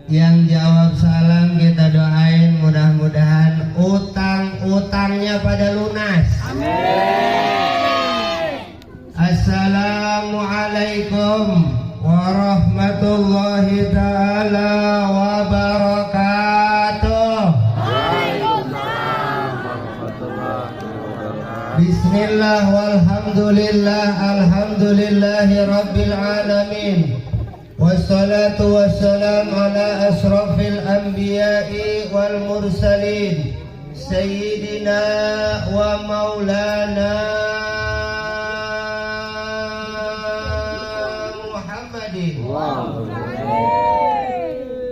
Yang jawab salam kita doain mudah-mudahan utang-utangnya pada lunas. Amin. Assalamualaikum warahmatullahi ta'ala wabarakatuh. Bismillah walhamdulillah alhamdulillahi rabbil alamin. Wassalatu wassalam ala asrafil anbiya'i wal mursalin Sayyidina wa maulana Muhammadin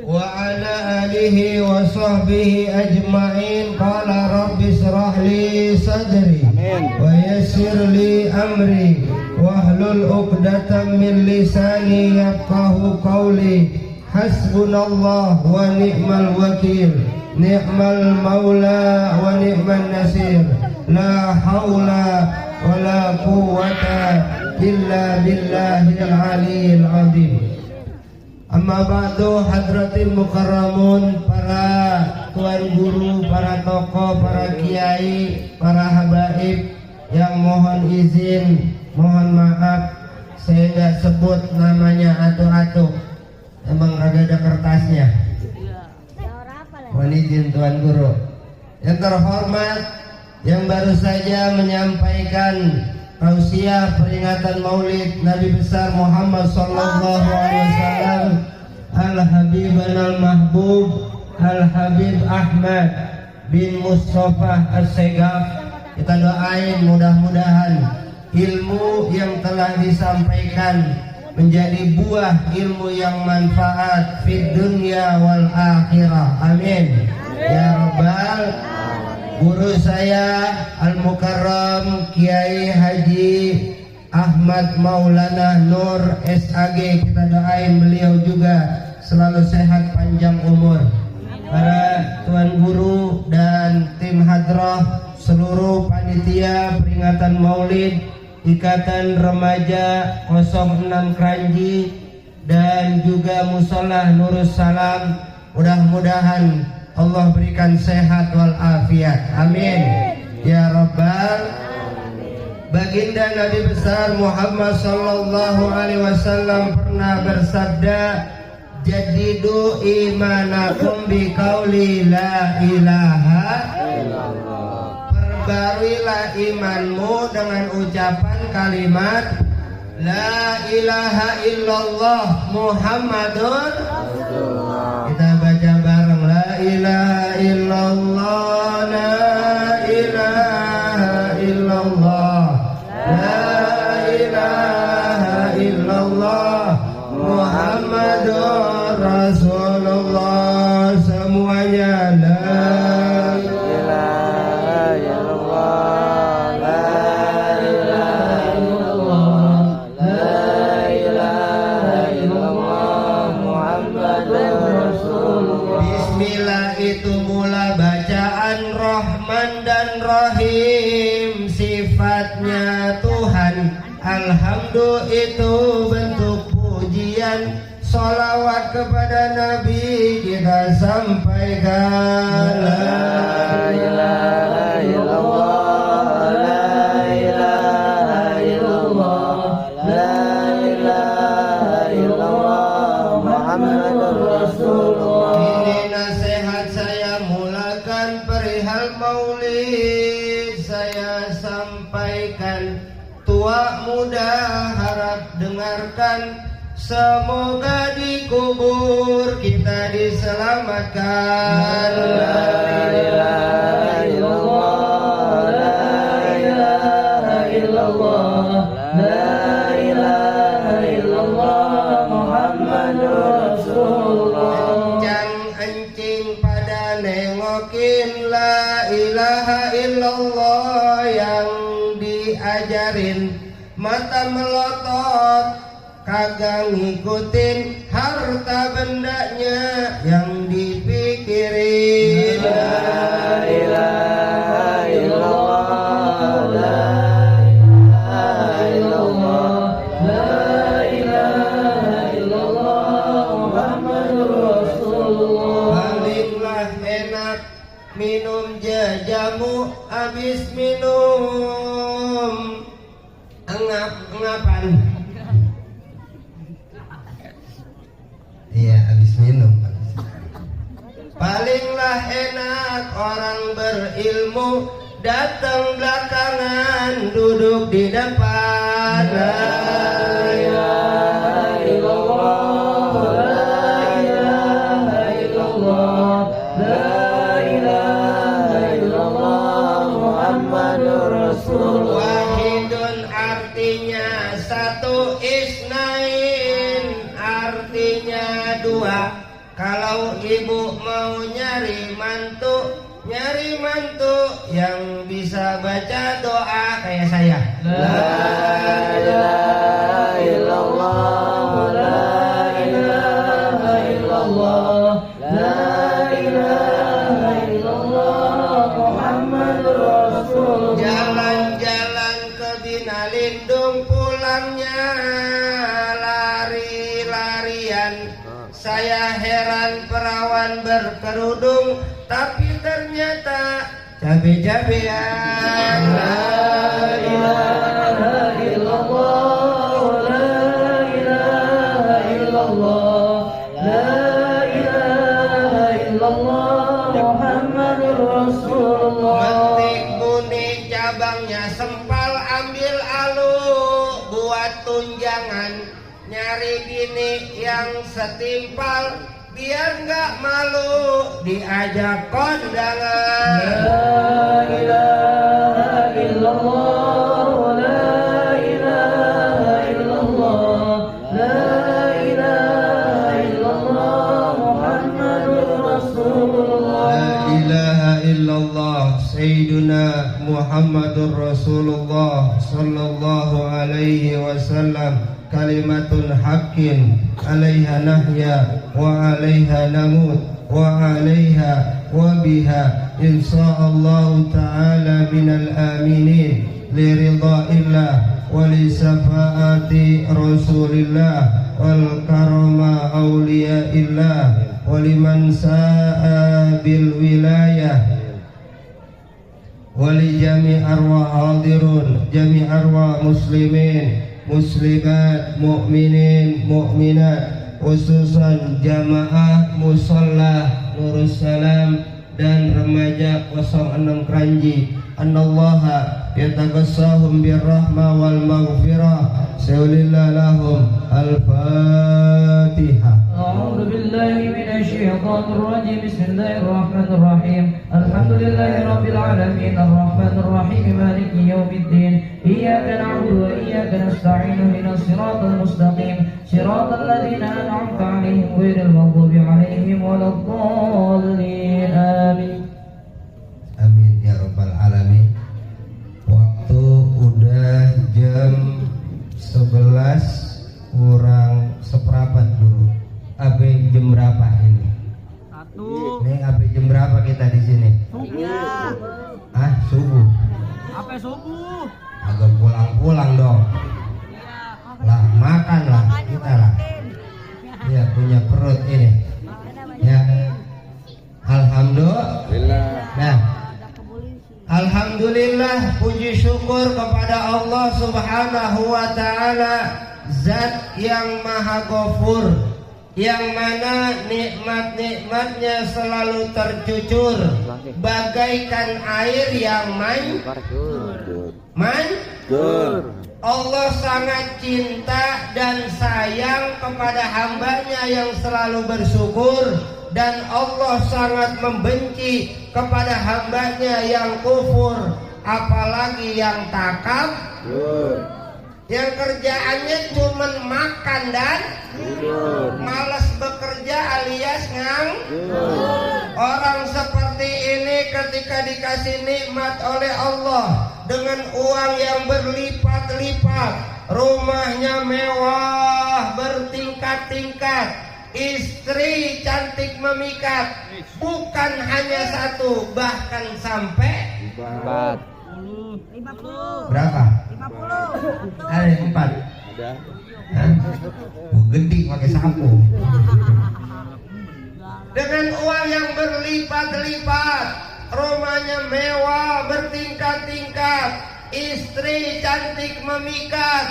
wa ala alihi wa sahbihi ajma'in. Qala rabbi shrah li sadri wa yassir li amri wahlul 'uqdatam min lisani yafqahu qawli. Hasbunallah wa ni'mal wakil, ni'mal maula wa ni'man nasir. La haula wa la quwwata illa billahil aliyil azim. Amma ba'du, hadratil mukarramun, para tuan guru, para tokoh, para kiai, para habaib yang mohon izin, mohon maaf saya nggak sebut namanya atu-atu, emang agak ada kertasnya. Mohon izin tuan guru. Yang terhormat, yang baru saja menyampaikan tausiah peringatan Maulid Nabi besar Muhammad sallallahu alaihi wasallam, Al-Habib Al-Mahbub Al-Habib Ahmad bin Mustafa As-Segaf. Kita doain mudah-mudahan ilmu yang telah disampaikan menjadi buah ilmu yang manfaat fid dunya wal akhirah. Amin ya rabbal. Guru saya Al-Mukarram Kiai Haji Ahmad Maulana Nur SAG, kita doain beliau juga selalu sehat panjang umur. Para tuan guru dan tim hadrah, seluruh panitia peringatan Maulid Ikatan Remaja 06 Kranji dan juga Musola Nurus Salam, mudah-mudahan Allah berikan sehat wal afiat. Amin ya rabbal. Baginda Nabi besar Muhammad sallallahu alaihi wasallam pernah bersabda, jadidu imanakum biqauli la ilaha illallah. Perbaruilah imanmu dengan ucapan kalimat la ilaha illallah Muhammadun Rasulullah. Kita baca bareng, la ilaha illallah, la ilaha illallah, la ilaha illallah Muhammadur Rasulullah. Semuanya la ilaha illallah, la ilaha illallah, la ilaha illallah Muhammadur Rasulullah. Bismillah itu mula bacaan Rahman dan Rahim, sifatnya Tuhan. Alhamdulillah itu bentuk pujian. Salawat kepada Nabi kita sampaikan. La ilaha illallah, la ilaha illallah, la ilaha illallah Muhammadur Rasulullah. Ini nasihat saya mulakan perihal Maulid, saya sampaikan. Tua muda harap dengarkan. Semoga di kubur kita diselamatkan. La ilaha illallah, la ilaha illallah, la ilaha illallah Muhammadur Rasulullah. Encang-encing pada nengokin la ilaha illallah yang diajarin, mata melotot kagak ngikutin harta bendanya yang dipikirin. La ilaha illallah, la ilaha illallah, la ilaha illallah minum jamu habis minum engapan. Iya, habis minum. Palinglah enak orang berilmu datang belakangan duduk di depan. La ilaha illallah, la ilaha illallah, la ilaha illallah Muhammadur Rasulullah. Wahidun artinya satu, isnain artinya dua. Kalau ibu mau nyari mantu yang bisa baca doa kayak saya. La ilaha illallah, la ilaha illallah, la ilaha illallah Muhammadur Rasulullah. Jalan-jalan ke Bina Lindung, pulangnya lari-larian. Saya heran perawan berkerudung, tapi ternyata cabe-cabean. La ilaha illallah, la ilaha illallah, la ilaha illallah Muhammadur Rasulullah. Metik kuning cabangnya sempal, ambil alu buat tunjangan. Nyari bini yang setimpal biar nggak malu diajak kondangan. La ilaha illallah, la ilaha illallah, la ilaha illallah Muhammadur Rasulullah. La ilaha illallah Sayyiduna Muhammadur Rasulullah sallallahu alaihi wasallam. Kalimatun haqqin alaiha nahya wa alaiha namut wa alaiha wa biha insyaallah ta'ala minal aminin li ridhaillah wa li syafaati rasulillah wal karama awliyaillah wa liman sa'a bil wilayah wa li jami' arwah hadirun jami' arwah muslimin muslimat, mukminin, mukminat, khususan jamaah musalla Nurus Salam dan remaja 06 Kranji. Annallaha yatagassahum birrahmah wal maghfirah. Saulillah lahum al-Fatihah. A'udzu billahi minasyaitonir rajim. Bismillahirrahmanirrahim. Alhamdulillahi rabbil alamin arrahmanir rahim maliki yaumiddin. Iyyaka na'budu wa iyyaka nasta'in ihdinas siratal mustaqim siratal ladzina an'amta 'alaihim ghairil maghdubi 'alaihim waladdallin. Amin. Amin ya rabbal alamin. Waktu udah jam 11 kurang seperempat guru. Abe jam berapa ini? 1. Nih abe jam berapa kita di sini? Subuh. Ah, subuh. Apa subuh? Agak pulang-pulang dong. Lah makan lah kita lah. Ya punya perut ini. Ya. Alhamdulillah. Nah. Alhamdulillah, puji syukur kepada Allah Subhanahu wa ta'ala, Zat yang Maha Ghafur, yang mana nikmat-nikmatnya selalu tercucur bagaikan air yang mancur. Allah sangat cinta dan sayang kepada hambanya yang selalu bersyukur, dan Allah sangat membenci kepada hambanya yang kufur, apalagi yang takabur, yang kerjaannya cuma makan dan malas bekerja alias nganggur. Orang seperti ini ketika dikasih nikmat oleh Allah dengan uang yang berlipat-lipat, rumahnya mewah bertingkat-tingkat, istri cantik memikat, bukan hanya satu, bahkan sampai 50. Berapa? 50. Ada 4. Ada. Gede pakai sapu. Dengan uang yang berlipat-lipat, rumahnya mewah bertingkat-tingkat, istri cantik memikat,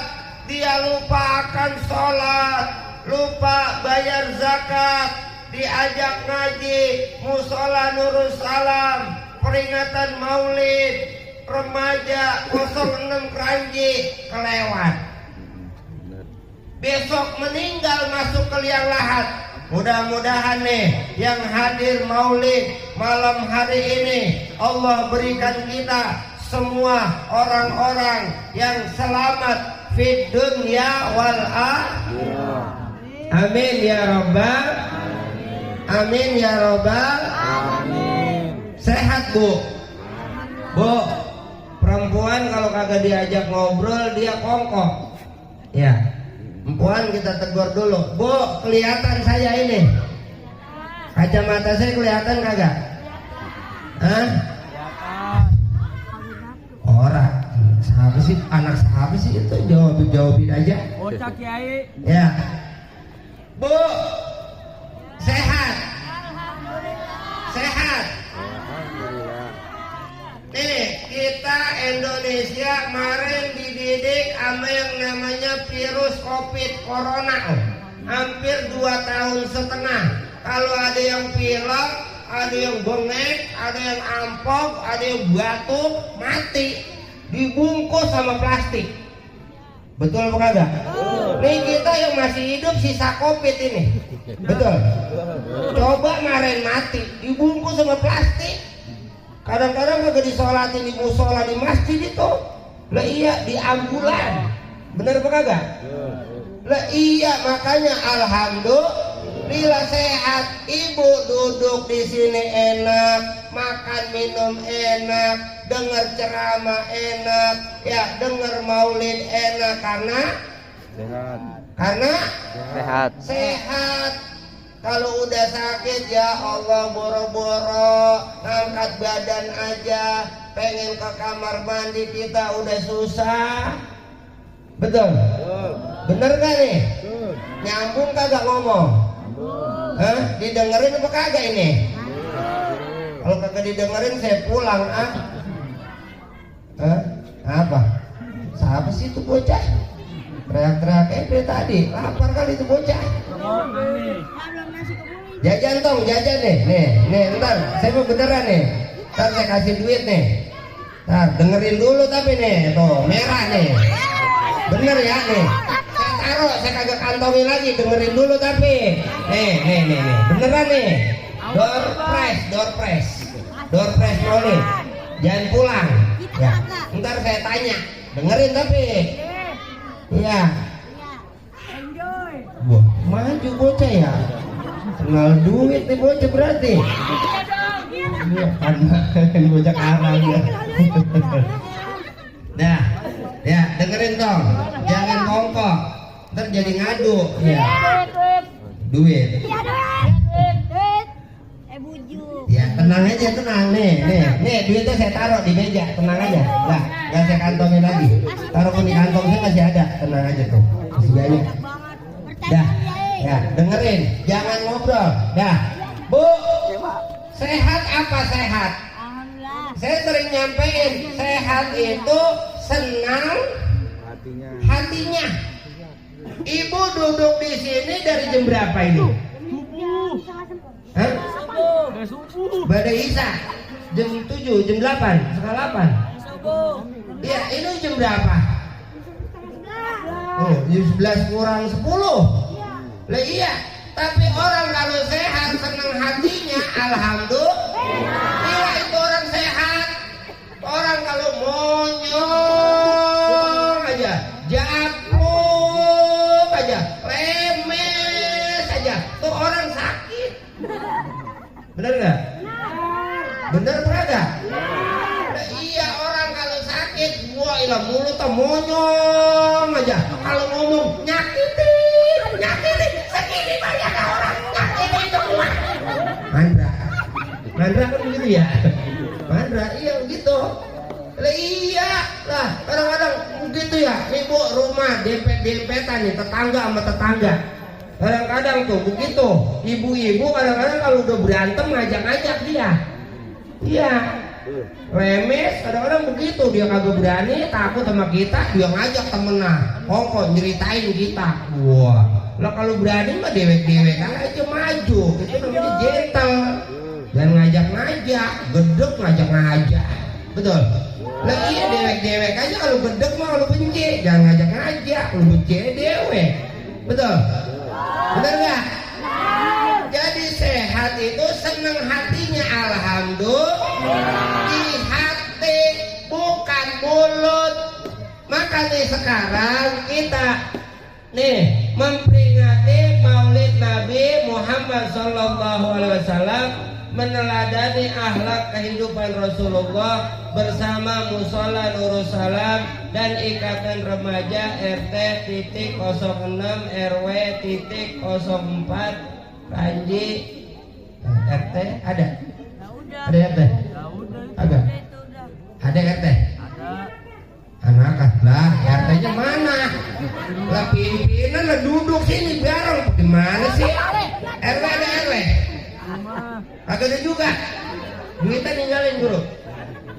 dia lupa akan sholat, lupa bayar zakat, diajak ngaji, musola Nurul Salam, peringatan maulid, remaja 06 Kranji kelewat. Besok meninggal masuk ke liang lahat. Mudah-mudahan nih yang hadir maulid malam hari ini, Allah berikan kita semua orang-orang yang selamat fid dunya wal akhirah. Amin ya rabbal amin ya rabbal amin. Sehat Bu? Bu, perempuan kalau kagak diajak ngobrol dia kongkong. Ya. Puan kita tegur dulu. Bu, kelihatan saya ini? Kacamata saya kelihatan kagak? Hah? Orang siapa sih? Anak siapa sih itu? Jawabin aja. Bocah Kiai. Ya. Bu, sehat? Sehat? Nih, kita Indonesia kemarin dididik sama yang namanya virus COVID Corona. Hampir 2 tahun setengah. Kalau ada yang pilek, ada yang bengek, ada yang ampok, ada yang batuk, mati. Dibungkus sama plastik. Betul apa kagak? Nih kita yang masih hidup sisa COVID ini. Betul? Coba kemarin mati, dibungkus sama plastik. Kadang-kadang kagak disolatin di musola di masjid itu. Lah iya di ambulan. Bener apa kagak? Lah iya, makanya alhamdulillah sehat. Ibu duduk di sini enak, makan minum enak, dengar ceramah enak, ya dengar maulid enak karena sehat. Karena Sehat. sehat. Kalau udah sakit ya Allah boro-boro ngangkat badan aja, pengen ke kamar mandi kita udah susah. Betul? Bener gak nih? Nyambung kagak ngomong? Hah? Didengerin apa kagak ini? Kalau kagak didengerin saya pulang ah. Hah? Apa? Siapa sih itu bocah? Teriak-teriak dari tadi, lapar kali itu bocah. Jajan tong, jajan nih, ntar saya mau beneran nih, ntar saya kasih duit nih. Ntar dengerin dulu tapi nih, tuh merah nih, bener ya nih. Saya taruh, saya kagak kantongin lagi, dengerin dulu tapi, nih, beneran nih. Door prize Noli, jangan pulang. Ya, ntar saya tanya, dengerin tapi. Iya. Wah, maju bocah ya. Kenal duit nih bocah berarti. Iya, karena bocah karang ya. Nah, ya dengerin dong. Jangan kongkok. Ntar jadi ngadu. Ya. Duit. Ya tenang aja, tenang nih duitnya saya taruh di meja, tenang aja. Lah, nggak saya kantongin lagi. Taruh di kantong saya masih ada, tenang aja tuh. Masih banyak. Dah, ya dengerin, jangan ngobrol. Dah, Bu, sehat apa sehat? Saya sering nyampein, sehat itu senang hatinya. Ibu duduk di sini dari jam berapa ini? Hah? Badai Isa jam 7, jam 8, setengah 8. Iya, ini jam berapa? Oh, jam 11 kurang 10. Lah iya, tapi orang kalau sehat senang hatinya, alhamdulillah. Iya, itu orang sehat. Orang kalau monyong aja, jablok aja, lemes aja, tuh orang sakit. Bener nggak? Bener berada? Nah, iya, orang kalau sakit, wah ilah mulutnya monyong aja. Kalau ngomong nyakitin, sakit banyak orang, nyakitin semua. Mandra kan begitu ya? Mandra, iya begitu. Lah iya, lah kadang-kadang begitu ya. Ibu rumah dempet-dempetan nih, tetangga sama tetangga. Kadang-kadang tuh begitu, ibu-ibu kadang-kadang kalau udah berantem ngajak-ngajak dia. Iya. Remes, kadang-kadang begitu, dia kagak berani, takut sama kita, dia ngajak temennya, kongkong nyeritain kita. Wah, lah kalau berani mah dewek-dewek aja maju, itu namanya gentle. Dan ngajak-ngajak, gedek ngajak-ngajak, betul. Lah iya dewek-dewek aja, kalau gedek mah lu benci, jangan ngajak-ngajak, lu benci dewek, betul. Bener nggak? Jadi sehat itu seneng hatinya, alhamdulillah. Di hati bukan mulut. Makanya sekarang kita nih memperingati Maulid Nabi Muhammad SAW, meneladani akhlak kehidupan Rasulullah bersama Musola Nurussalam dan Ikatan Remaja RT.06 RW.04 Panji RT ada? Ada RT? Agak? Ada RT? Anak lah, RT-nya mana? Lah pimpinan lah duduk sini bareng. Gimana sih? RW ada RW? Agak ada juga. Duitnya ninggalin guru.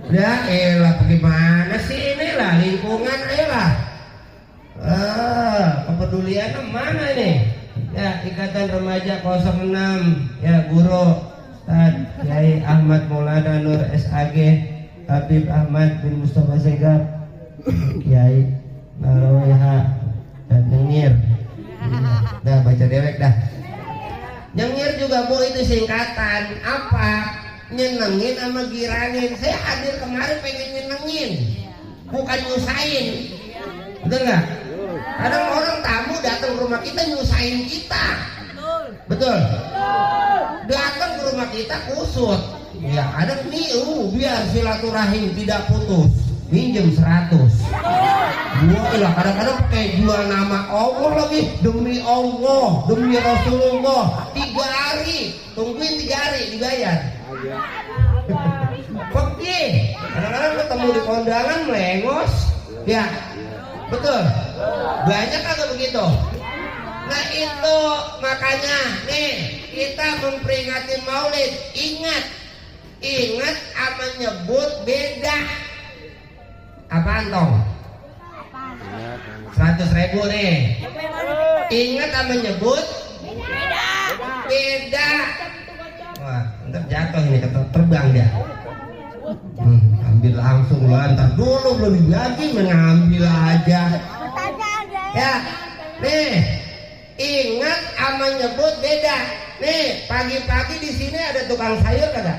Ya elah, bagaimana sih ini lah lingkungan, ayolah. Kepedulian mana ini? Ya, Ikatan Remaja 06, ya guru Ustaz Kiai Ahmad Maulana Nur SAG, Habib Ahmad bin Mustafa Segaf, Kiai Narawaiha dan Nyengir. Dah baca dewek dah. Nyengir juga bu, itu singkatan apa? Nyenengin sama giranin. Saya hadir kemarin pengen nyenengin, bukan nyusahin. Betul nggak? Kadang orang tamu datang ke rumah kita nyusahin kita. Betul. Datang ke rumah kita kusut. Ya kadang nih biar silaturahim tidak putus, minjem 100. Gua kadang-kadang pakai jual nama Allah lagi, demi Allah, demi Rasulullah. 3 hari, tungguin 3 hari dibayar. Pergi. Kadang-kadang ketemu di kondangan melengos. Ya. Betul. Banyak kagak begitu? Nah itu makanya nih kita memperingati Maulid. Ingat apa nyebut beda. Apaan tong? 100.000 nih. Ingat apa nyebut beda. Wah, ntar jatuh ini, terbang dia. Ambil langsung lo, antar dulu belum dibagi, mengambil aja. Ya, nih ingat ama nyebut beda. Nih pagi-pagi di sini ada tukang sayur kagak?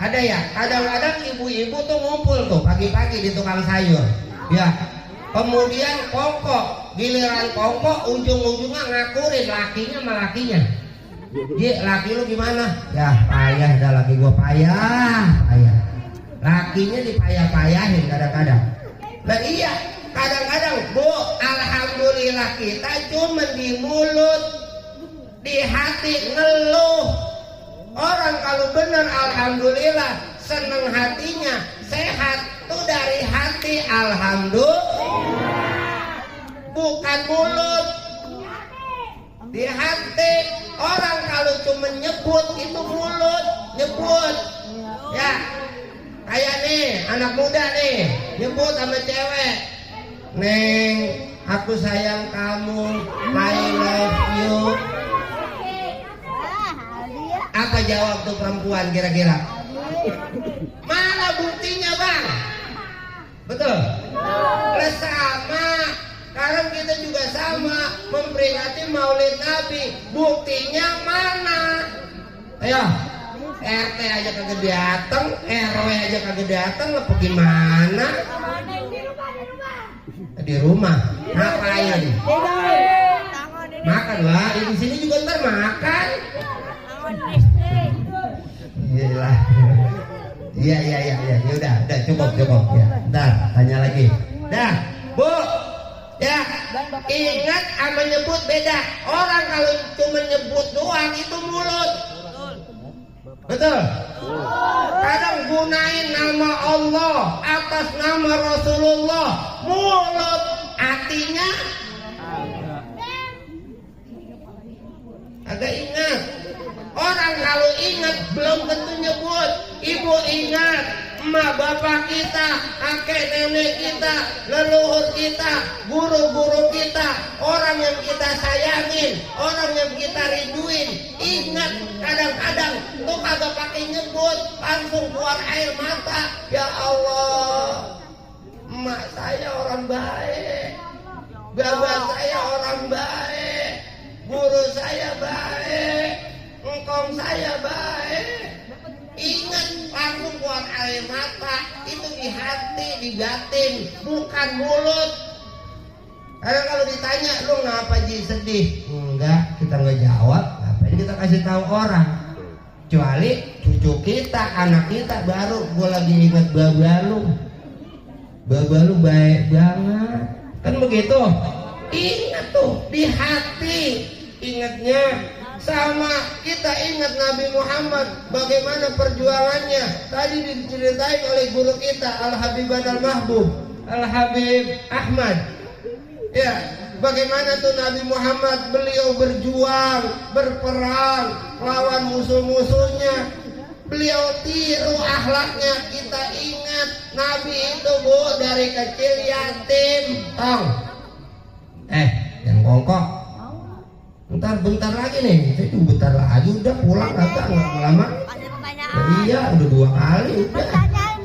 Ada ya. Kadang-kadang ibu-ibu tuh ngumpul tuh pagi-pagi di tukang sayur. Ya. Kemudian kongkok, giliran kongkok ujung-ujungnya ngakurin lakinya sama lakinya. Ji, laki lu gimana? Ya payah dah, laki gua payah. Lakinya dipayah-payahin kadang-kadang. Nah iya, kadang-kadang bu, alhamdulillah kita cuma di mulut, di hati ngeluh. Orang kalau benar alhamdulillah, seneng hatinya, sehat tuh dari hati, alhamdulillah. Bukan mulut, di hati. Orang kalau cuma nyebut itu mulut, nyebut. Ya, kayak nih anak muda nih nyebut sama cewek, Neng, aku sayang kamu, I love you. Apa jawab tuh perempuan kira-kira? Mana buktinya bang? Betul? Sama. Sekarang kita juga sama memperingati Maulid Nabi. Buktinya mana? Ayo, RT aja kagak datang, RW aja kagak datang, lah gimana? Di rumah. Ngapain? Makan lah. Di sini juga ntar makan. Iyalah. Iya. Udah cukup ya. Ntar tanya lagi. Dah, Bu. Ya, ingat sama nyebut beda. Orang kalau cuma nyebut doang itu mulut. Betul? Kadang gunain nama Allah atas nama Rasulullah, mulut, artinya agak ingat. Orang kalau ingat belum tentu nyebut. Ibu ingat emak bapak kita, kakek nenek kita, leluhur kita, guru-guru kita, orang yang kita sayangin, orang yang kita rinduin. Ingat, kadang-kadang tuh kagak pakai nyebut, langsung keluar air mata. Ya Allah, emak saya orang baik, bapak saya orang baik, guru saya baik, engkong saya baik. Ingat, langsung keluar air mata. Itu di hati, di batin, bukan mulut. Karena kalau ditanya, lu ngapa Ji sedih? Enggak, kita nggak jawab. Ngapain kita kasih tahu orang? Kecuali cucu kita, anak kita baru. Gue lagi ingat babalu baik banget. Kan begitu? Ingat tuh, di hati. Ingatnya. Sama kita ingat Nabi Muhammad, bagaimana perjuangannya. Tadi diceritain oleh guru kita Al-Habib Al-Mahbub, Al-Habib Ahmad. Ya, bagaimana tuh Nabi Muhammad, beliau berjuang, berperang lawan musuh-musuhnya. Beliau tiru akhlaknya. Kita ingat Nabi itu dari kecil yatim. Yang kongkok. Bentar lagi nih, saya tunggu bentar lagi udah pulang kagak nggak lama. Iya, udah 2 kali udah.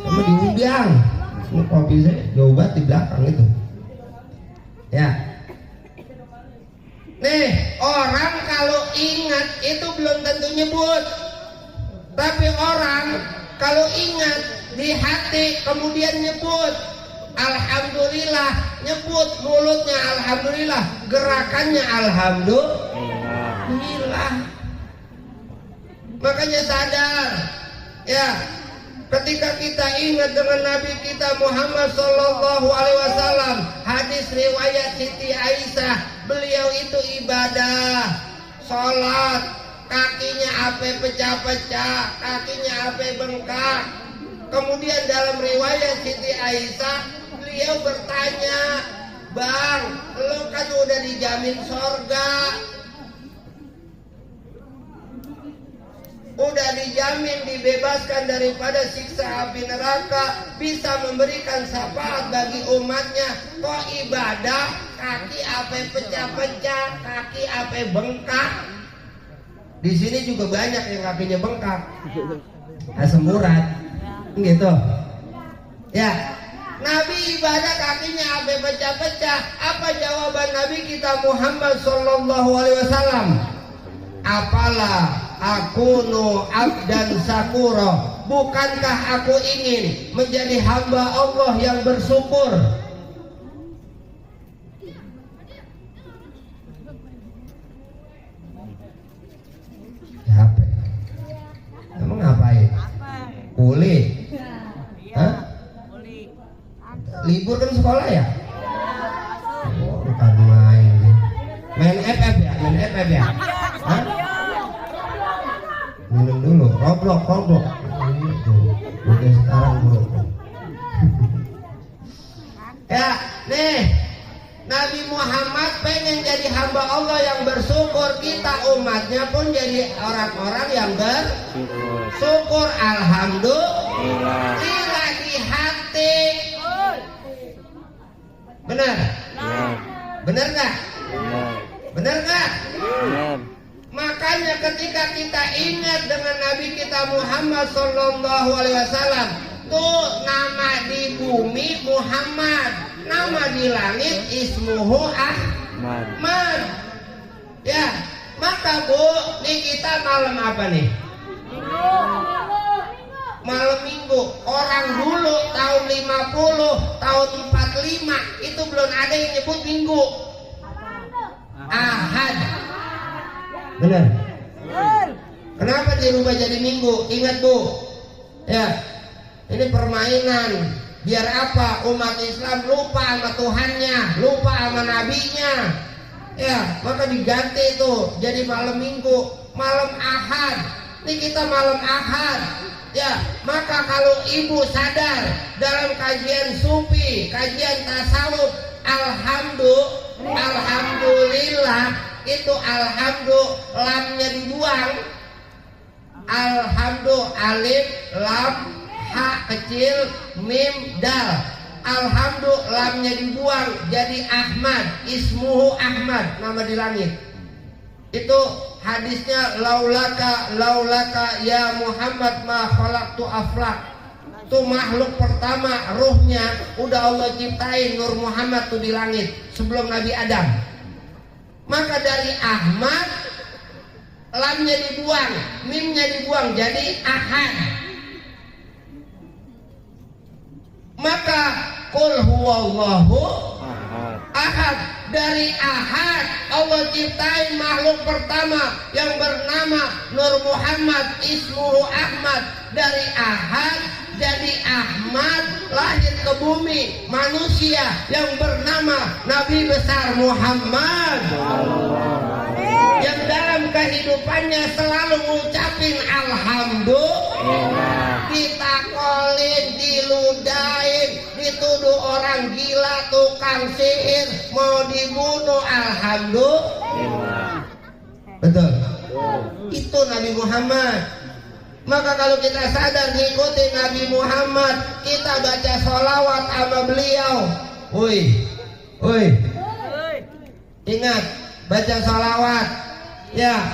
Sama diundang. Ini kopi saya obat di belakang itu. Ya. Nih, orang kalau ingat itu belum tentu nyebut. Tapi orang kalau ingat di hati kemudian nyebut. Alhamdulillah, nyebut mulutnya alhamdulillah, gerakannya alhamdulillah. Makanya sadar, ya, ketika kita ingat dengan Nabi kita Muhammad Sallallahu Alaihi Wasallam, hadis riwayat Siti Aisyah, beliau itu ibadah, sholat, kakinya ape pecah-pecah, kakinya ape bengkak. Kemudian dalam riwayat Siti Aisyah, beliau bertanya, Bang, lo kan udah dijamin sorga, udah dijamin dibebaskan daripada siksa api neraka, bisa memberikan syafaat bagi umatnya. Kok ibadah kaki ape pecah-pecah, kaki ape bengkak? Di sini juga banyak yang kakinya bengkak, asam urat, gitu. Ya. Nabi ibadah kakinya ape pecah-pecah. Apa jawaban Nabi kita Muhammad Sallallahu Alaihi Wasallam? Apalah akunu abdan sakura. Bukankah aku ingin menjadi hamba Allah yang bersyukur? Apa? Emang ngapain? Kulit? Hah? Libur kan sekolah ya? Oh, bukan main FF ya? Main FF ya? Hah? Minum dulu, Roblox. Udah sekarang bro. Ya, nih Nabi Muhammad pengen jadi hamba Allah yang bersyukur. Kita umatnya pun jadi orang-orang yang bersyukur. Alhamdulillah di hati. Benar? Benar nggak? Benar nggak? Makanya ketika kita ingat dengan Nabi kita Muhammad Sallallahu Alaihi Wasallam, tuh nama di bumi Muhammad, nama di langit ismuhu Ahmad. Ya, maka Bu, nih kita malam apa nih? Malam minggu. Orang dulu tahun 50, tahun 45 itu belum ada yang nyebut minggu. Ahad. Benar? Kenapa dirubah jadi minggu? Ingat Bu, ya, ini permainan. Biar apa? Umat Islam lupa sama Tuhannya, lupa sama nabinya. Ya, maka diganti itu jadi malam minggu, malam Ahad. Ini kita malam Ahad. Ya, maka kalau ibu sadar dalam kajian sufi, kajian tasawuf, alhamdulillah itu alhamdulillah lamnya dibuang. alhamdu alif lam ha kecil mim dal. Alhamdu lamnya dibuang jadi Ahmad, ismuhu Ahmad, nama di langit. Itu hadisnya laulaka ya Muhammad ma khalaqtu aflak. Itu makhluk pertama ruhnya udah Allah ciptain Nur Muhammad tuh di langit sebelum Nabi Adam. Maka dari Ahmad lamnya dibuang, mimnya dibuang jadi Ahad. Maka qul huwallahu ahad. Dari Ahad Allah ciptain makhluk pertama yang bernama Nur Muhammad, ismuhu Ahmad. Dari Ahad jadi Ahmad, lahir ke bumi manusia yang bernama Nabi besar Muhammad, yang dalam kehidupannya selalu ngucapin alhamdulillah. Ditakolin, diludahin, dituduh orang gila, tukang sihir, mau dibunuh, alhamdulillah. Betul. Itu Nabi Muhammad. Maka kalau kita sadar ngikutin Nabi Muhammad, kita baca sholawat sama beliau. Woi, ingat baca sholawat. Ya,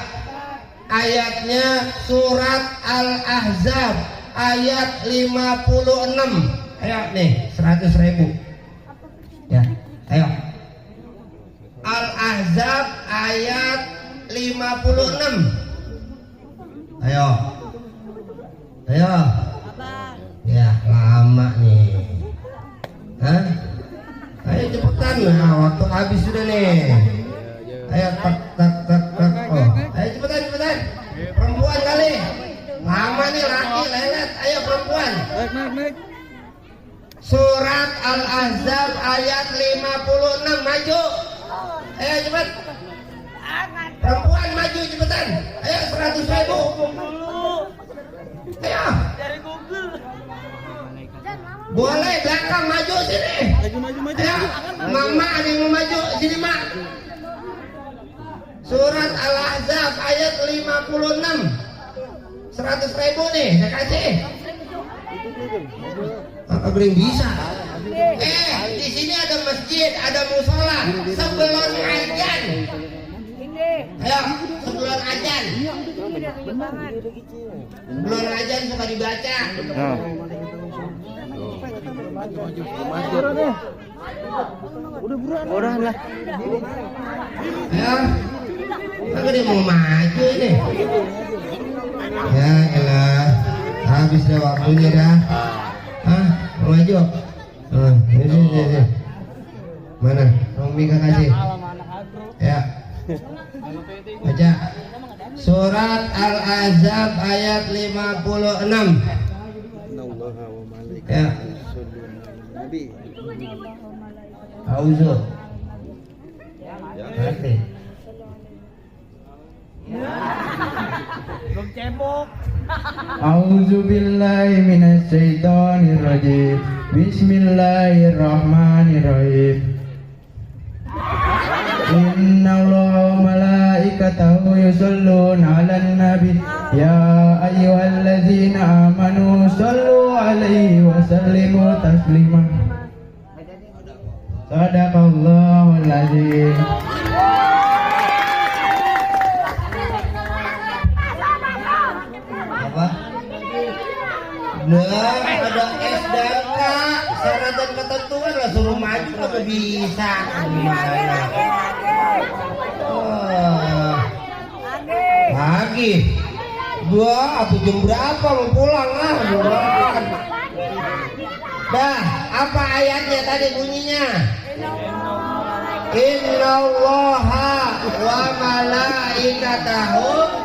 ayatnya surat Al-Ahzab ayat 56. Ayo nih, 100.000. Ya, ayo. Al-Ahzab ayat 56. Ayo. Ya, lama nih. Hah? Ayo cepetan, nah, waktu habis sudah nih. Ayo tak. Oh, ayo cepetan. Perempuan kali. Lama nih laki lelet. Ayo perempuan. Naik. Surat Al-Ahzab ayat 56, maju. Ayo cepet. Perempuan maju cepetan. Ayo 100.000. Ayo. Dari Google. Boleh belakang maju sini. Maju. Ayo. Mama ada yang mau maju sini, Mak. Surat Al-Ahzab ayat 56. 100.000 nih, saya kasih. Apa yang bisa? Di sini ada masjid, ada musola, sebelum azan. Ayo, sebelum azan. Sebelum azan suka dibaca. Udah lah. Ya, aku dia mau maju ini. Ya elah, habis dah waktunya dah. Mau maju? Ini. Mana? Mika kasih. Ya. Baca. Surat Al-Ahzab ayat 56. Ya. Auzu. Ngerti? Belum cebok. A'udzu billahi minasy syaithanir rajim. Bismillahirrahmanirrahim. Innallaha wa malaikatahu yusholluna 'alan nabi ya ayyuhalladzina amanu shallu 'alaihi wa sallimu taslima. Shadaqallahul azim. Nah, ada S dan K, syarat dan ketentuan lah, suruh maju kalau bisa. Gimana? Pagi. Apa jam berapa mau pulang lah? Dah, apa ayatnya tadi bunyinya? Innallaha wa malaikatahu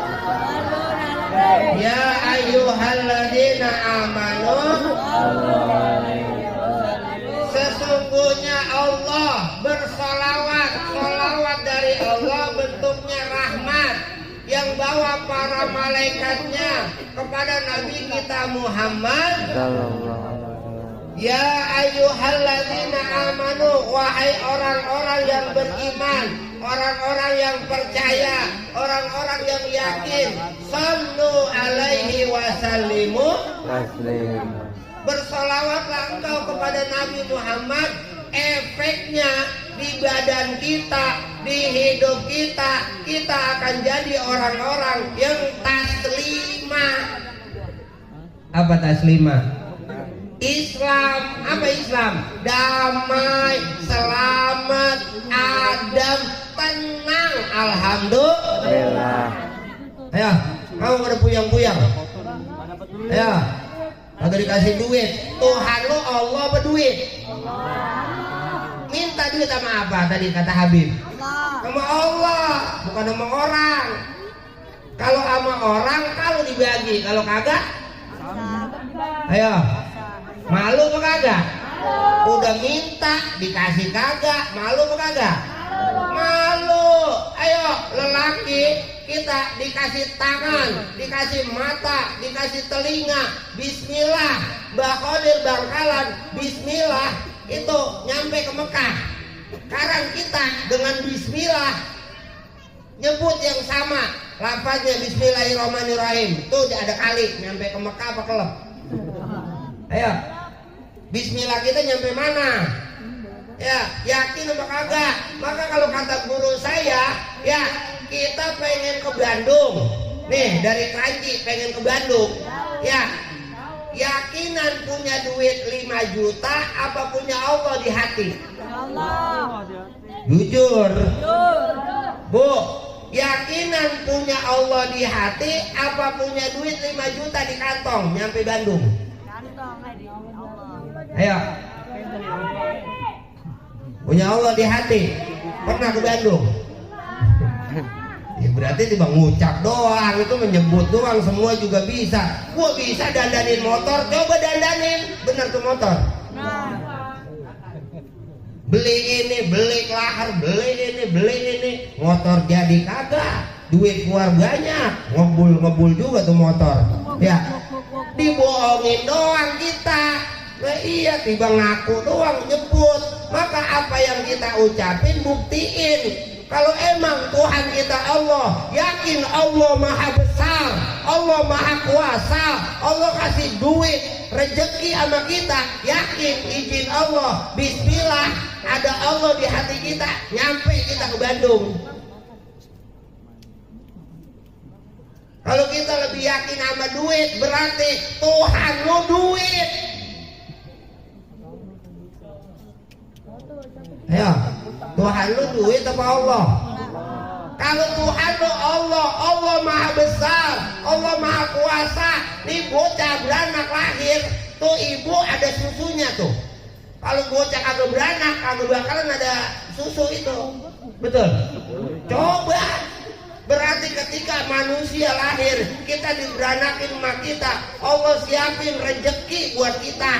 ya ayyuhalladzina amanu, sesungguhnya Allah bersolawat. Solawat dari Allah bentuknya rahmat yang bawa para malaikatnya kepada Nabi kita Muhammad. Ya ayyuhalladzina amanu, wahai orang-orang yang beriman, orang-orang yang percaya, orang-orang yang yakin. Sallu alaihi wasallimu. Bersolawatlah engkau kepada Nabi Muhammad. Efeknya di badan kita, di hidup kita, kita akan jadi orang-orang yang taslimah. Apa taslimah? Islam. Apa Islam? Damai, selamat, adem, tenang. Alhamdulillah. Ayo, kamu pada puyang-puyang. Ayo, kagak dikasih duit. Tuhan lo Allah berduit. Minta duit sama apa tadi kata Habib? Sama Allah, bukan sama orang. Kalau sama orang kalau dibagi, kalau kagak, ayo, malu apa kagak? Udah minta dikasih kagak, malu apa kagak? Malu. Ayo lelaki, kita dikasih tangan, dikasih mata, dikasih telinga. Bismillah, Mbak Khodir Bangkalan, Bismillah itu nyampe ke Mekah. Sekarang kita dengan Bismillah nyebut yang sama, lafaznya Bismillahirrahmanirrahim. Tuh ada kali nyampe ke Mekah apa kelep? Ayo, Bismillah kita nyampe mana? Ya, yakin apa kagak? Maka kalau kata guru saya, ya kita pengen ke Bandung. Nih dari Kranji pengen ke Bandung. Ya, yakinan punya duit 5 juta apa punya Allah di hati? Allah. Jujur. Bu, yakinan punya Allah di hati apa punya duit 5 juta di kantong nyampe Bandung? Ayo. Punya Allah di hati. Pernah ke Bandung? Ya berarti tiba ngucap doang, itu menyebut doang, semua juga bisa. Gua bisa dandanin motor, coba dandanin. Bener tuh motor. Beli ini, beli kelahar, beli ini, beli ini. Motor jadi kagak, duit keluar banyak, ngebul juga tuh motor. Ya, dibohongin doang kita. Nah iya, tiba ngaku doang nyebut. Maka apa yang kita ucapin buktiin. Kalau emang Tuhan kita Allah, yakin Allah maha besar, Allah maha kuasa, Allah kasih duit, rezeki sama kita, yakin izin Allah, bismillah, ada Allah di hati kita, nyampe kita ke Bandung. Kalau kita lebih yakin sama duit, berarti Tuhan lo duit. Ayo, Tuhan lu duit apa Allah? Kalau Tuhan lu Allah, Allah maha besar, Allah maha kuasa. Nih bocah beranak lahir, tuh ibu ada susunya tuh. Kalau bocah kagak beranak, kagak bakalan ada susu itu. Betul? Coba. Berarti ketika manusia lahir, kita diberanakin sama kita, Allah siapin rezeki buat kita.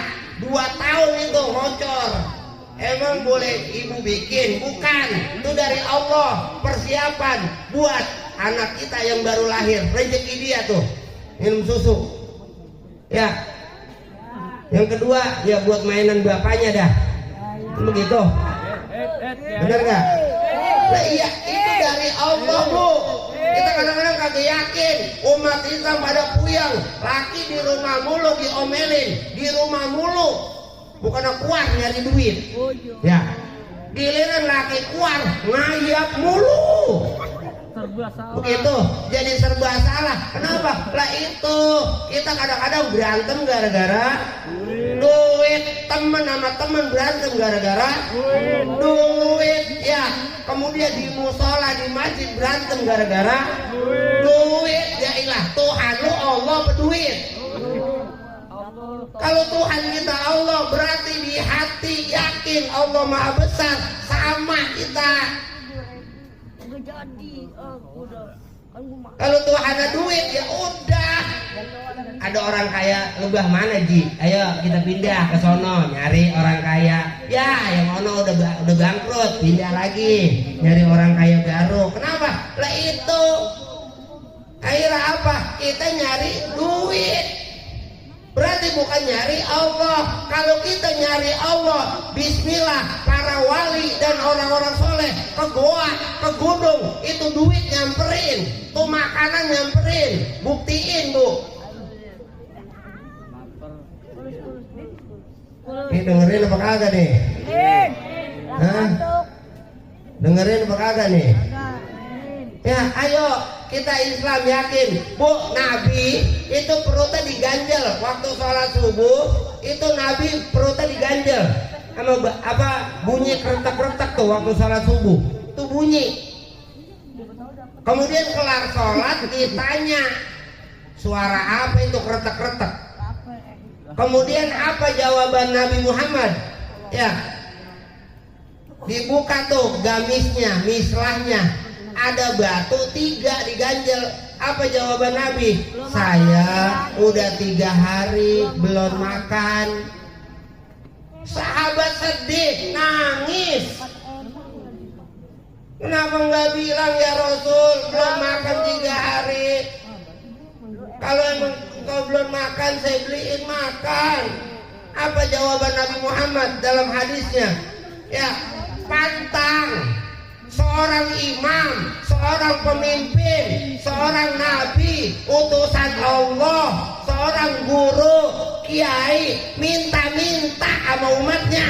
2 tahun itu ngocor. Emang boleh ibu bikin? Bukan, itu dari Allah. Persiapan buat anak kita yang baru lahir, rezeki dia tuh minum susu. Ya, yang kedua ya buat mainan bapaknya dah. Begitu, bener gak? Nah, iya, itu dari Allah bu. Kita kadang-kadang kagak yakin. Umat Islam pada puyang. Laki di rumah mulu diomelin, di rumah mulu. Bukan kuat nyari duit. Ya, giliran laki kuat ngayap mulu. Begitu, jadi serba salah. Kenapa? Lah itu kita kadang-kadang berantem gara-gara duit. Temen sama temen berantem gara-gara duit. Ya, kemudian di musola di masjid berantem gara-gara duit. Ya ilah, Tuhan lu Allah berduit. Kalau Tuhan kita Allah, berarti di hati yakin Allah maha besar, sama kita. Kalau Tuhan ada duit ya udah. Ada orang kaya lebah mana Ji? Ayo kita pindah ke sono nyari orang kaya. Ya yang ono udah bangkrut, pindah lagi nyari orang kaya baru. Kenapa? Lah itu akhirnya apa? Kita nyari duit. Berarti bukan nyari Allah. Kalau kita nyari Allah, bismillah, para wali dan orang-orang soleh ke goa, ke gunung, itu duit nyamperin, tuh makanan nyamperin. Buktiin Bu. Ini dengerin apa kagak nih? Hah? Dengerin apa kagak nih? Ya, ayo kita Islam yakin, Bu, Nabi itu perutnya diganjel waktu sholat subuh, itu Nabi perutnya diganjel sama apa bunyi keretak-keretak tuh waktu sholat subuh, tuh bunyi. Kemudian kelar sholat ditanya, suara apa itu keretak-keretak? Kemudian apa jawaban Nabi Muhammad? Ya, dibuka tuh gamisnya, mislahnya, ada batu 3 diganjel. Apa jawaban Nabi? Saya udah 3 hari belum makan. Sahabat sedih, nangis. Kenapa nggak bilang ya Rasul belum makan 3 hari? Kalau emang kau belum makan, saya beliin makan. Apa jawaban Nabi Muhammad dalam hadisnya? Ya, pantang seorang imam, seorang pemimpin, seorang nabi, utusan Allah, seorang guru, kiai, minta-minta sama umatnya,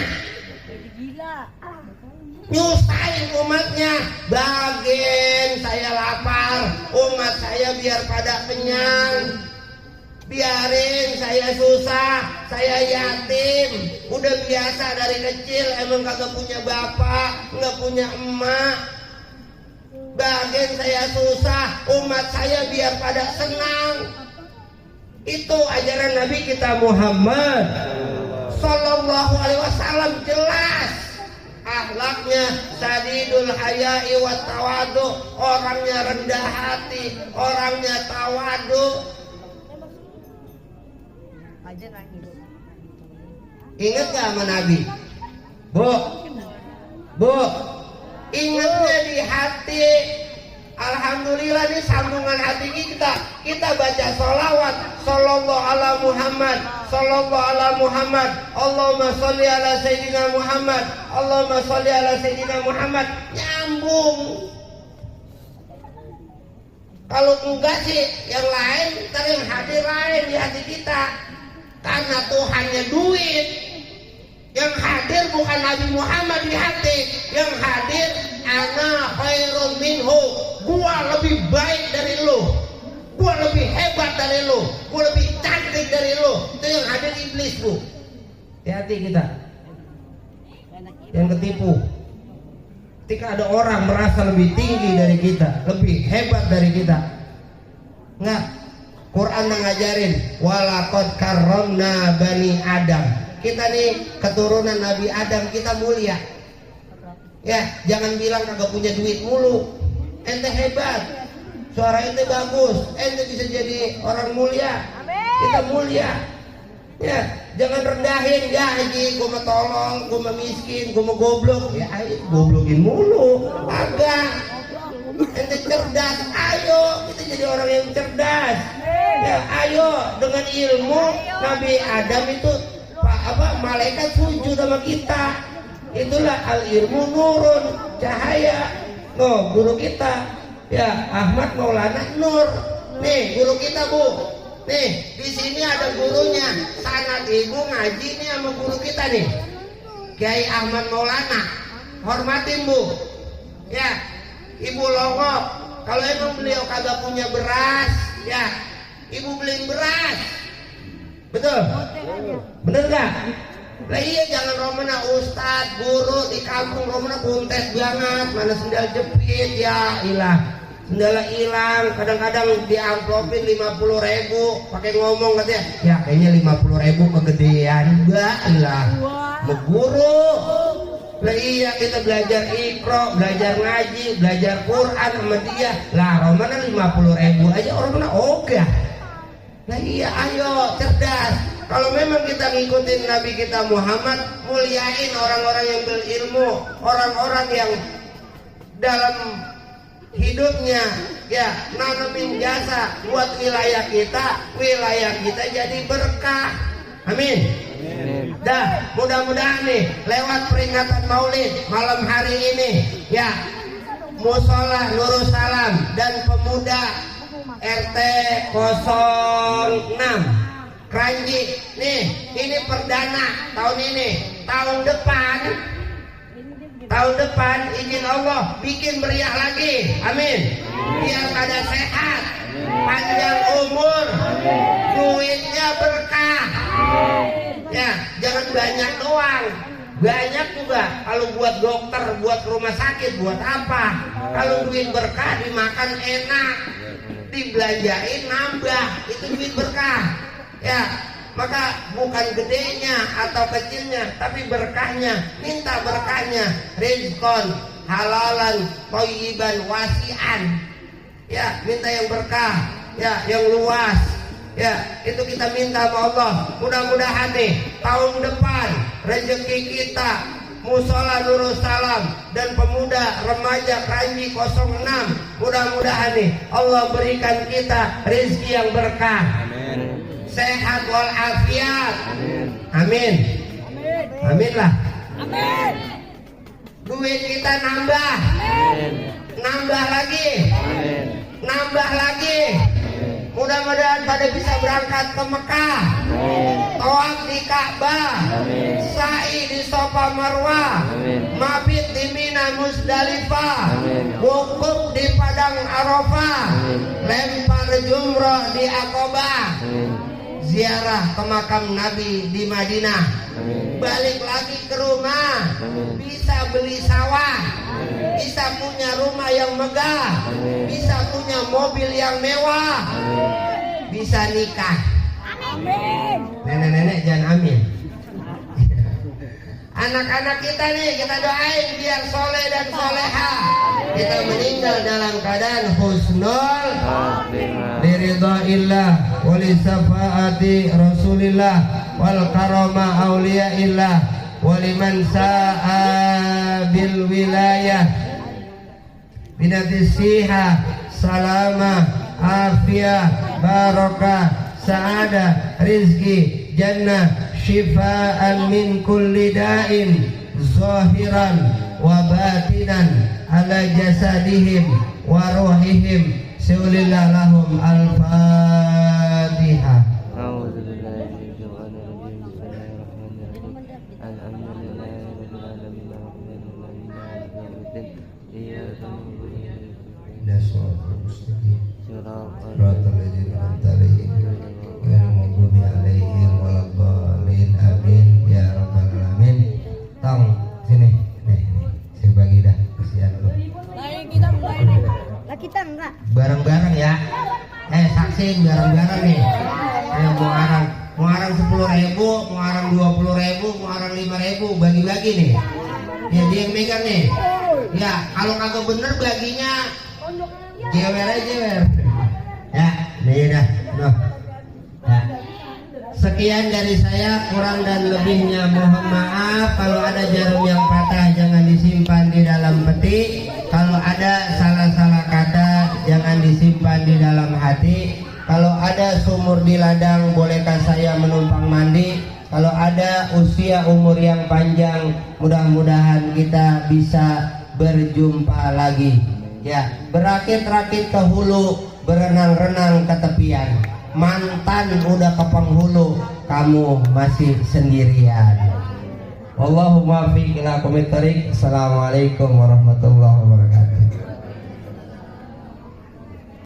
nyusahin umatnya. Bagian saya lapar, umat saya biar pada kenyang. Biarin saya susah, saya yatim, udah biasa dari kecil, emang kagak punya bapak, nggak punya emak. Bagian saya susah, umat saya biar pada senang. Itu ajaran Nabi kita Muhammad Sallallahu Alaihi Wasallam, jelas. Akhlaknya sadidul haya'i wa tawadu, orangnya rendah hati, orangnya tawadu. Ingat gak sama Nabi? Bu, ingatnya di hati. Alhamdulillah nih sambungan hati kita baca sholawat, sallallahu ala Muhammad, sallallahu ala Muhammad, Allahumma sholli ala Sayyidina Muhammad, Allahumma sholli ala Sayyidina Muhammad, nyambung. Kalau enggak sih yang lain, ntar yang hadir lain di hati kita. Karena Tuhannya duit, yang hadir bukan Nabi Muhammad di hati, yang hadir ana khairun minhu, gua lebih baik dari lu, gua lebih hebat dari lu, gua lebih cantik dari lu. Itu yang hadir iblis Bu. Hati-hati kita yang ketipu. Ketika ada orang merasa lebih tinggi dari kita, lebih hebat dari kita, enggak. Quran ngajarin walaqad karramna bani Adam. Kita nih keturunan Nabi Adam, kita mulia. Ya, jangan bilang kagak punya duit mulu. Ente hebat, suara ente bagus, ente bisa jadi orang mulia. Kita mulia. Ya, jangan rendahin. Ya Haji, gua mau tolong, gua mau miskin, gua mau goblok. Ya ayo goblokin mulu. Agak. Ente cerdas, ayo kita jadi orang yang cerdas. Ya ayo, dengan ilmu Nabi Adam itu malaikat sujud sama kita. Itulah al ilmu nurun, cahaya. No, guru kita ya Ahmad Maulana Nur. Nih guru kita Bu. Nih di sini ada gurunya. Sanad ibu ngaji nih sama guru kita nih, Kiai Ahmad Maulana. Hormatin Bu. Ya, Ibu longok. Kalau emang beliau kagak punya beras, ya Ibu beliin beras. Betul? Bener gak? Lah iya, jangan romana ustad, guru di kampung romana buntes banget, mana sendal jepit, ya ilah. Sendalnya hilang, kadang-kadang diamplopin 50.000, pakai ngomong katanya, ya kayaknya 50.000 kegedean, enggak lah. Guru. Lah iya, kita belajar Iqra, belajar ngaji, belajar Quran sama dia. Lah romana 50.000 aja orang mana ogah. Nah iya, ayo cerdas. Kalau memang kita ngikutin Nabi kita Muhammad, muliain orang-orang yang berilmu, orang-orang yang dalam hidupnya ya nanamin jasa buat wilayah kita jadi berkah. Amin. Dah, mudah-mudahan nih lewat peringatan Maulid malam hari ini ya, Musola Nurul Salam dan pemuda RT 06 Kranji nih, ini perdana tahun ini. Tahun depan izin Allah bikin meriah lagi. Amin. Biar pada sehat, panjang umur, duitnya berkah. Ya, jangan banyak doang. Banyak juga kalau buat dokter, buat rumah sakit, buat apa? Kalau duit berkah dimakan enak, dibelanjain nambah, itu duit berkah. Ya, maka bukan gedenya atau kecilnya, tapi berkahnya. Minta berkahnya, rizqon halalan thayyiban wasi'an. Ya, minta yang berkah, ya, yang luas. Ya, itu kita minta sama Allah. Mudah-mudahan nih tahun depan rezeki kita Musola Nurul Salam dan pemuda remaja Kranji 06, mudah-mudahan nih Allah berikan kita rezeki yang berkah. Amin. Sehat walafiat. Amin. Amin lah. Amin. Duit kita nambah. Nambah lagi. Nambah lagi. Mudah-mudahan pada bisa berangkat ke Mekah, tawaf di Ka'bah, sa'i di Safa Marwah, mabit di Mina Musdalifah, wukuf di Padang Arafah, lempar jumrah di Aqabah, ziarah ke makam Nabi di Madinah, balik lagi ke rumah, bisa beli sawah, bisa punya rumah yang megah, bisa punya mobil yang mewah, bisa nikah. Nenek-nenek jangan amin. Anak-anak kita nih kita doain biar soleh dan soleha, kita meninggal dalam keadaan husnul liridhaillah wali syafaati rasulillah wal karama auliyaillah waliman sa'a bil wilayah binatis siha salama afiyah barakah sa'adah rizki jannah syifaan min kulli da'in zahiran wa batinan ala jasadihim wa ruhihim siulillah lahum al-fatihah. Bareng-bareng ya. Saksi bareng-bareng nih. Mau arang 10.000, mau arang 20.000, mau arang 5.000, bagi-bagi nih. Ya dia yang megang nih. Ya kalau kagak bener baginya jewer aja jewer. Ya, nih dah. Noh. Ya. Sekian dari saya, kurang dan lebihnya mohon maaf. Kalau ada jarum yang patah jangan disimpan di dalam peti. Kalau ada salah-salah kata jangan disimpan di dalam hati. Kalau ada sumur di ladang bolehkah saya menumpang mandi. Kalau ada usia umur yang panjang mudah-mudahan kita bisa berjumpa lagi. Ya, berakit-rakit ke hulu, berenang-renang ke tepian. Mantan udah ke penghulu, kamu masih sendirian. Wallahumma fiq ila aqwamit thariq. Assalamualaikum warahmatullahi wabarakatuh.